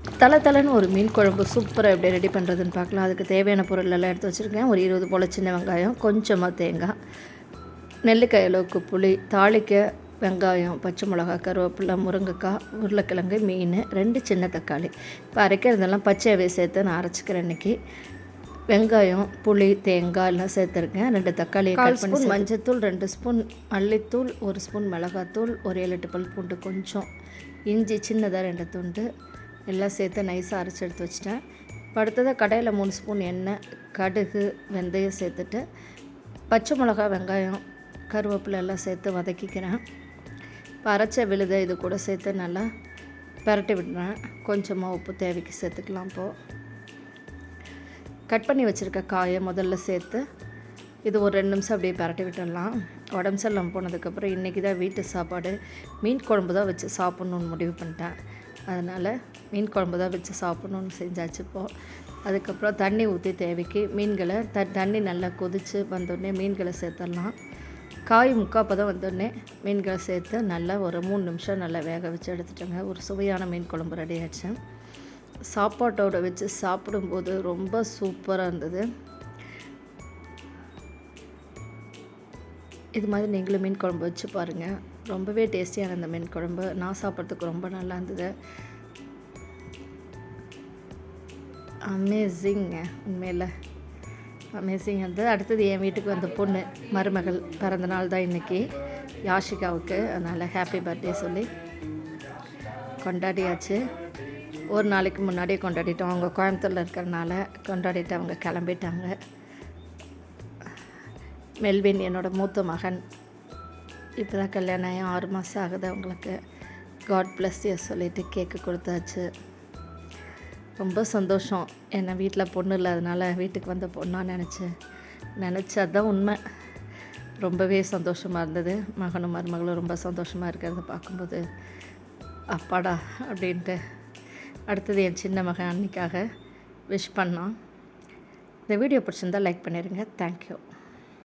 தலன்னு ஒரு மீன் குழம்பு சூப்பராக எப்படி ரெடி பண்ணுறதுன்னு பார்க்கலாம். அதுக்கு தேவையான பொருள் எல்லாம் எடுத்து வச்சுருக்கேன். ஒரு 20 போல் சின்ன வெங்காயம், கொஞ்சமாக தேங்காய், நெல்லிக்காய் அளவுக்கு புளி, தாளிக்க வெங்காயம், பச்சை மிளகா, கருவேப்பிலை, முருங்கைக்காய், உருளைக்கிழங்கு, மீன், 2 சின்ன தக்காளி. இப்போ அரைக்கிறதெல்லாம் பச்சையாகவே சேர்த்து நான் அரைச்சிக்கிறேன் இன்றைக்கி. வெங்காயம், புளி, தேங்காய் எல்லாம் சேர்த்துருக்கேன். 2 தக்காளி, 1 ஸ்பூன் மஞ்சத்தூள், 2 ஸ்பூன் மல்லித்தூள், 1 ஸ்பூன் மிளகாத்தூள், ஒரு 7-8 பல் பூண்டு, கொஞ்சம் இஞ்சி சின்னதாக 2 துண்டு எல்லாம் சேர்த்து நைஸாக அரைச்சி எடுத்து வச்சிட்டேன். இப்போ அடுத்ததாக கடையில் 3 ஸ்பூன் எண்ணெய், கடுகு, வெந்தயம் சேர்த்துட்டு பச்சை மிளகா, வெங்காயம், கருவேப்பிலை எல்லாம் சேர்த்து வதக்கிக்கிறேன். இப்போ அரைச்ச விழுதை இது கூட சேர்த்து நல்லா பரட்டி விடுறேன். கொஞ்சமாக உப்பு தேவைக்கு சேர்த்துக்கலாம். இப்போது கட் பண்ணி வச்சுருக்க காயை முதல்ல சேர்த்து இது ஒரு 2 நிமிஷம் அப்படியே பரட்டி விட்டுடலாம். உடம்பு சரியில்லாமல் போனதுக்கப்புறம் இன்றைக்கி தான் வீட்டு சாப்பாடு மீன் குழம்பு தான் வச்சு சாப்பிட்ணுன்னு முடிவு பண்ணிட்டேன். அதனால் மீன் குழம்பு தான் வச்சு சாப்பிட்ணுன்னு செஞ்சாச்சு. இப்போது அதுக்கப்புறம் தண்ணி ஊற்றி தேவைக்கு மீன்களை தண்ணி நல்லா கொதித்து வந்தோடனே மீன்களை சேர்த்துடலாம். காய் முக்காப்பதம் வந்தோடனே மீன்களை சேர்த்து நல்லா ஒரு 3 நிமிஷம் நல்லா வேக வச்சு எடுத்துட்டேங்க. ஒரு சுவையான மீன் குழம்பு ரெடி ஆகிடுச்சு. சாப்பாட்டோடு வச்சு சாப்பிடும்போது ரொம்ப சூப்பராக இருந்தது. இது மாதிரி நீங்களும் மீன் குழம்பு வச்சு பாருங்கள். ரொம்பவே டேஸ்டியான இந்த மீன் குழம்பு நான் சாப்பிட்றதுக்கு ரொம்ப நல்லா இருந்தது. அமேசிங்க, உண்மையில் அமேசிங் இருந்தது. அடுத்தது என் வீட்டுக்கு வந்த பொண்ணு மருமகள் பிறந்த நாள் தான் இன்றைக்கி, யாஷிகாவுக்கு. அதனால் ஹாப்பி பர்த்டே சொல்லி கொண்டாடியாச்சு. ஒரு நாளைக்கு முன்னாடியே கொண்டாடிட்டோம். அவங்க கோயம்புத்தூரில் இருக்கிறனால கொண்டாடிட்டு அவங்க கிளம்பிட்டாங்க. மெல்வின் என்னோட மூத்த மகன், இப்போ தான் கல்யாணம் ஆகி 6 மாதம் ஆகுது அவங்களுக்கு. காட் பிளஸ் யூ சொல்லிவிட்டு கேக்கு கொடுத்தாச்சு. ரொம்ப சந்தோஷம். என்னை வீட்டில் பொண்ணு இல்லாதனால வீட்டுக்கு வந்த பொண்ணாக நினச்சி அதுதான் உண்மை. ரொம்பவே சந்தோஷமாக இருந்தது. மகனும் மருமகளும் ரொம்ப சந்தோஷமாக இருக்கிறத பார்க்கும்போது அப்பாடா அப்படின்ட்டு. அடுத்தது என் சின்ன மகன் அன்னைக்காக விஷ் பண்ணான். இந்த வீடியோ பிடிச்சிருந்தால் லைக் பண்ணிடுங்க. தேங்க்யூ.